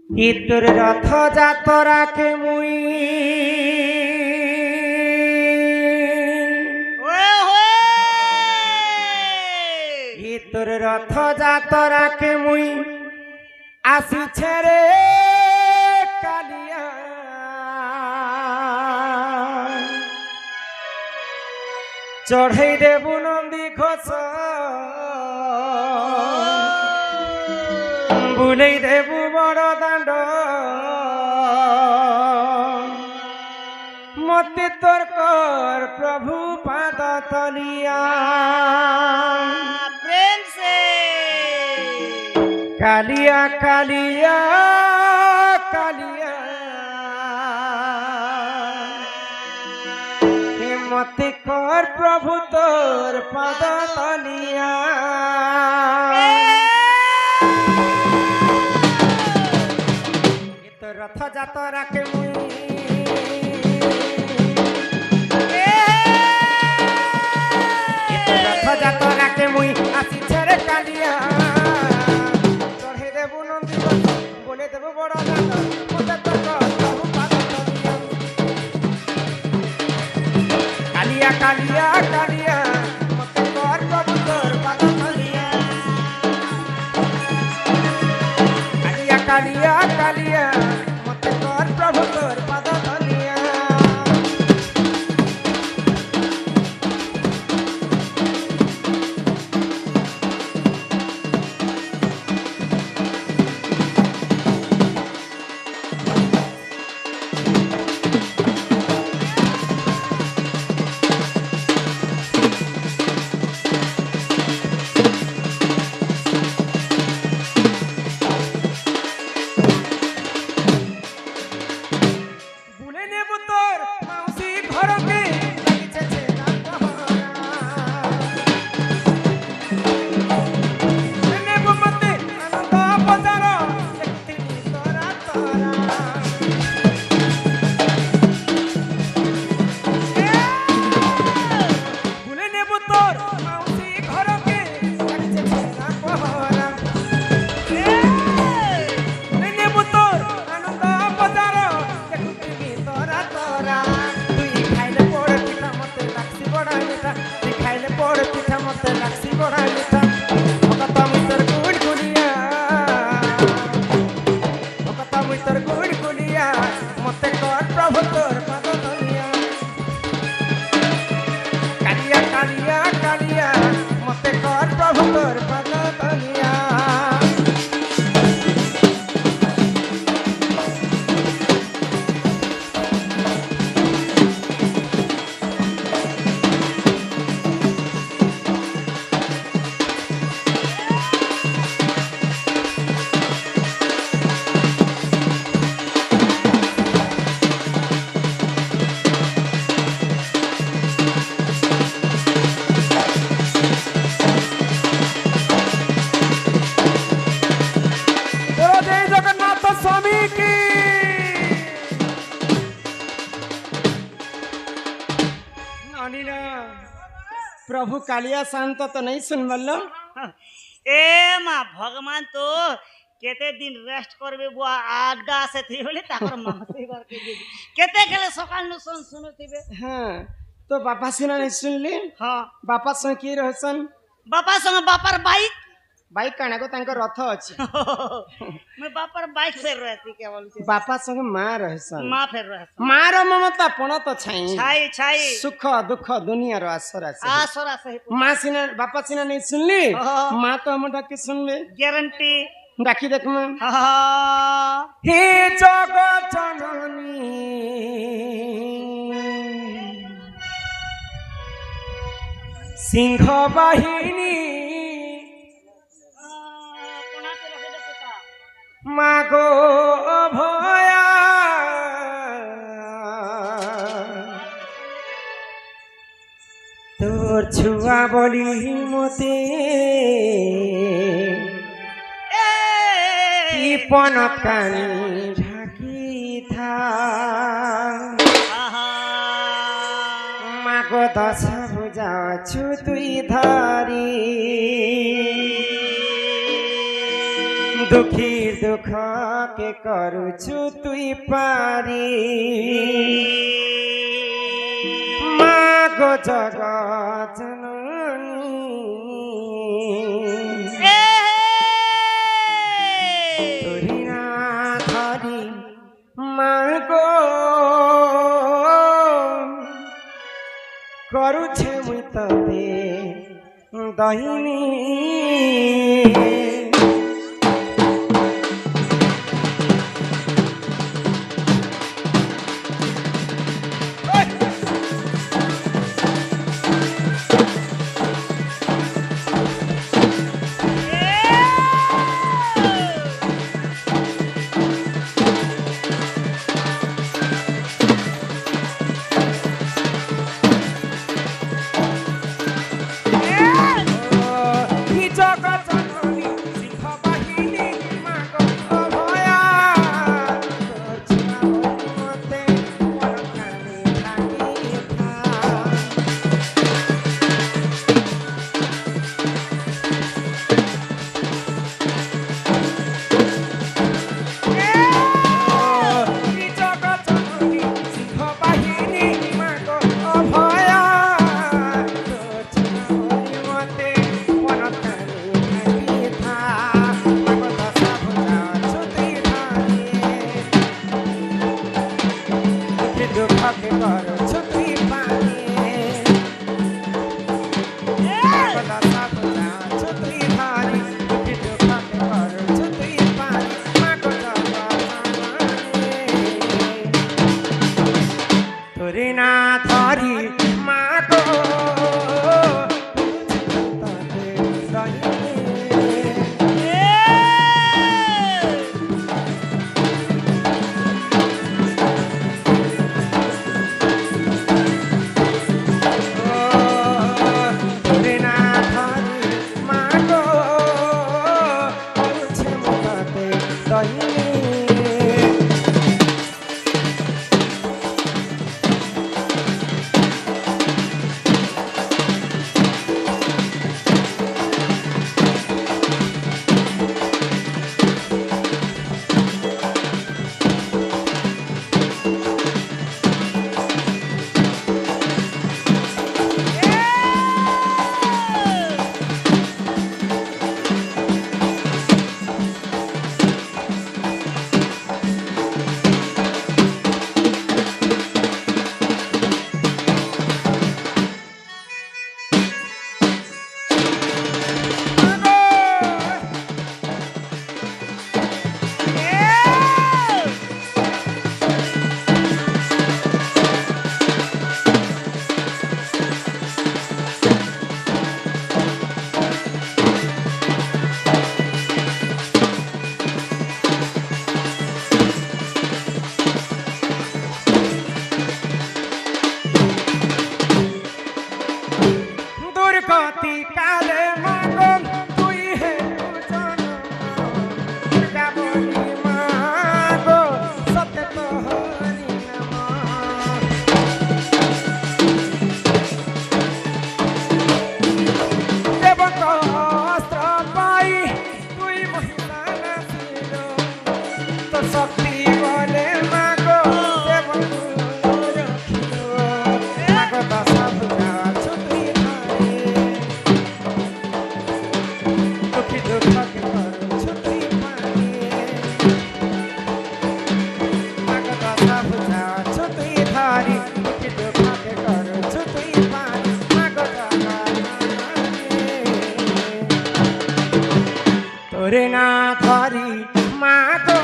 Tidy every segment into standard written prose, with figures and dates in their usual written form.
তোর রথ যাতরাকে মুই তোর রথ যাতরাকে মুই আসিছে রে কালিয়া চড়াই দেবু নন্দী ঘোষ বুলাই দেবু বড় দাণ্ড মতে তোর কর প্রভু পাদ তলিয়া प्रेम से কালিয়া কালিয়া কালিয়া হে মতে কর প্রভু তোর পাদ তলিয়া তোর রথ যাতরাকে মুই রথ যাতরাকে মুই আসিছে রে কালিয়া চড়ে দেবু নন্দী বলে দেবু বড় দাণ্ড মতে তোর প্রভু পাদ তলিয়া কালিয়া কালিয়া কালিয়া মতে কর প্রভু তোর পাদ তলিয়া কালিয়া কালিয়া কালিয়া মতে কর প্রভু তোর পাদ তলিয়া বুলে নেব তোর মাউসি ঘরকে লাগিছে ছেলা পহরা বুলে নেব মতে আনন্দ বজার দেখতিনি তোরা তোরা বুলে নেব তোর মাউসি ঘরকে লাগিছে ছেলা পহরা বুলে নেব তোর আনন্দ বজার দেখতিনি তোরা তোরা তুই খাইলে পড়ে পিঠা মতে লাগছি বড় মিঠা তুই খাইলে পড়ে পিঠা মতে লাগছি বড় মিঠা ভকত মুই তোর গুড় গুলিয়া ভকত মুই তোর গুড় গুলিয়া মতে কর প্রভু তোর পাদ তলিয়া কালিয়া কালিয়া কালিয়া মতে কর প্রভু তোর পাদ তলিয়া बोलो जय जगन्नाथ स्वामी की नानी ना प्रभु कालिया शांत तो नहीं सुन बल्लो ए मा भगवान तो केते दिन रेस्ट करबे बुआ आड्डा से थी बोले ताकर मासे करके दे केते गेले सकाल नु सुनथिबे हाँ तो बापा सुना नहीं सुन ली हां बापा संग की रहसन बापा संग बापर बाइक बाइक काना को तांकर रथ अछि मैं बापर बाइक फेर रहती क्या बोलते बापा संग मां रहसन मां फेर रहती मां रो ममता पण तो छाई छाई छाई सुख दुख दुनिया रो आसरा से आसरा सही मां सिना बापा सिना नहीं सुनली हाँ। मां तो हम डाके सुनले गारंटी डाकी देख मां हां हे जगत जननी सिंह बाहिनी कोना से रखे दे पुता मागो भया তোর ছুয়া বলি মতে পনত কানি ঢাকি থা মাগো দশ বুঝাছু তুই ধরি দুঃখীর দুঃখ কে করুছু তুই পারি মা গো জগৎ তোরি না ধরি মা গো করুছে মুই ততে দহিনী তোরে না ধরি মা গো তোরে না ধরি মা গো করছে মুখতে দহিনী দুর্গতি কালে মাগো তুই হে দুজন গাবনি মাগো সত্য তোহরি নাম দেবক অস্ত্র পাই তুই মহিলা নাছিল তোর শক্তি বলে মাগো দেবক রখিল মাগো দশা ভুজা ছুটি তোরে না ধরি মা গো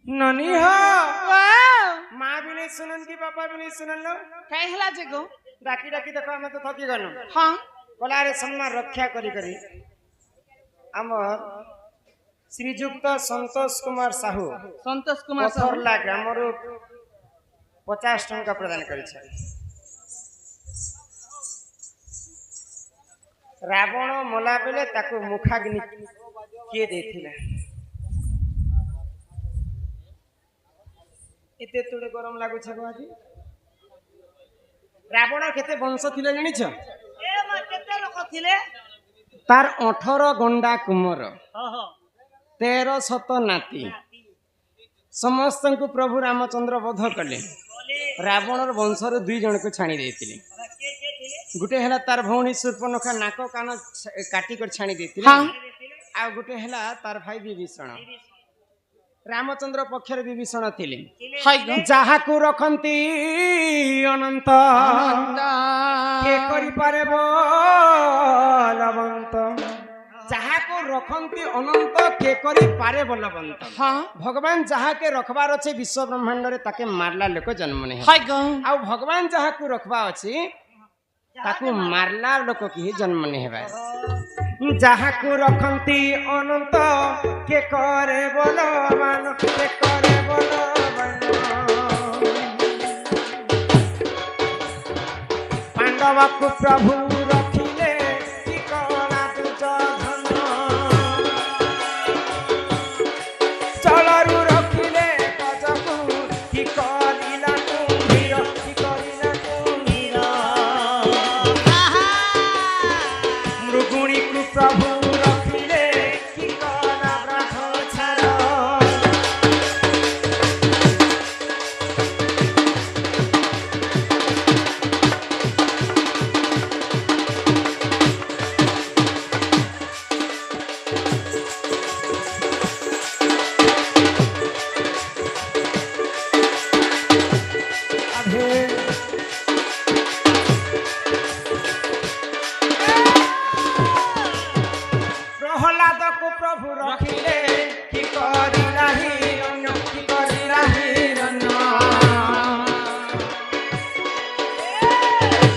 ननी हो वाह माँ भी नहीं सुनन की पापा भी नहीं सुनन लो काय हला जे गो डाकी डाकी देखो हमें तो थकी गनो हां कलारे सम्मान रक्षा करी करी आमर श्रीजुक्त संतोष कुमार साहू संतोष कुमार साहू पथरला ग्रामर 50 टंका प्रदान करी रावण मला बेले ताको मुखाग्नि किए देथिला एते तोड़े गरम लागु छ आज रावण केते वंश थिले जानि छ ए मां केते लोक थिले तार 18 गंडा कुमर हो हो 13 शत नाती समस्त को प्रभु रामचंद्र वध कले बोले रावणर वंशर 2 जन को छाणी देथिले के थिले गुटे हला तार भौणी सूर्पनखा नाक कान काटी कर छाणी देथिले हां आ गुटे हला तार भाई विभीषण रामचंद्र पक्षर विभीषण थिले हाय गो जाहाकू रखंती अनंत के करि पारे बलवंत जाहाकू रखंती अनंत के करि पारे बलवंत हां भगवान जहा के रखबार अछि विश्व ब्रह्मांड रे ताके मारला लोक जन्म नहीं हाय गो आ भगवान जहा को रखबा अछि ताकू मारला लोक की जन्म नहीं हेबा जहा को रखंती अनंत के करे बलवान के करे बलवान पांडव को प्रभु रखिले की कला तुझ धन चलरू रखिले कजकू की करिला कुंभीर की करिला कुंभीर मृगुणी को प्रभु रखिले की कला ब्रह्म छाड़ प्रहलाद को प्रभु रखिले कि करिला हिरण्य कि करिला हिरण्य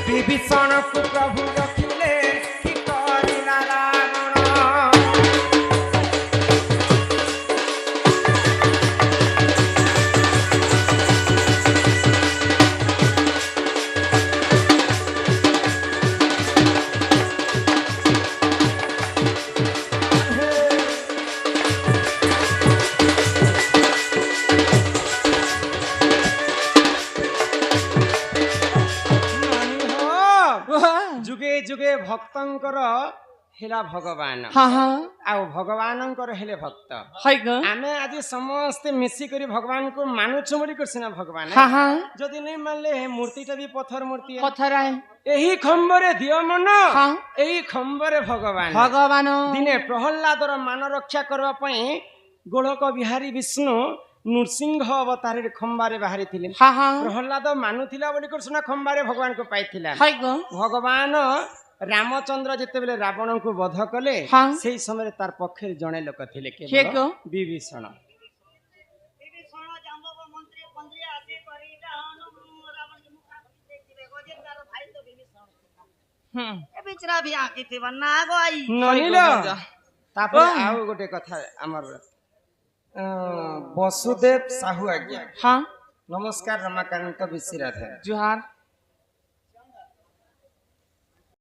विभीषण को प्रभु रखिले कि करिला रावण जुगे जुगे भक्तंकर हेला भगवान हां हां आ भगवानंकर हेले भक्त हाय गो आमे आज समस्त मिसी करी भगवान को मानुछु बोली करसिना भगवान हां हां जदि नहीं मानले हे मूर्तिटा भी पत्थर मूर्ति है पत्थर आए एही खंबरे दियो मन हां एही खंबरे भगवान भगवान दिने प्रहलादर मान रक्षा करबा पई गोलक बिहारी विष्णु नृसिंह अवतार खंबारे बाहरी थिले हां हां प्रहलाद मानुथिला बोली कर सुना खंबारे भगवान को पाइथिला हाय गो भगवान रामचंद्र जेते बेले रावण को वध कले हाँ। सेही समय तार पक्षे जणे लोक थिले के केवल गो? विभीषण विभीषण जाम्बव मंत्री पंद्री आसी करी रावण के मुखाग्नि देखिले गोजे तार भाई तो विभीषण ए बिचरा भी आकी थी बन्ना गो आई ननिलो तापर आउ गोटे कथा हमर वसुदेव साहू आज्ञा हां नमस्कार रमाकांत विश्राधर जोहार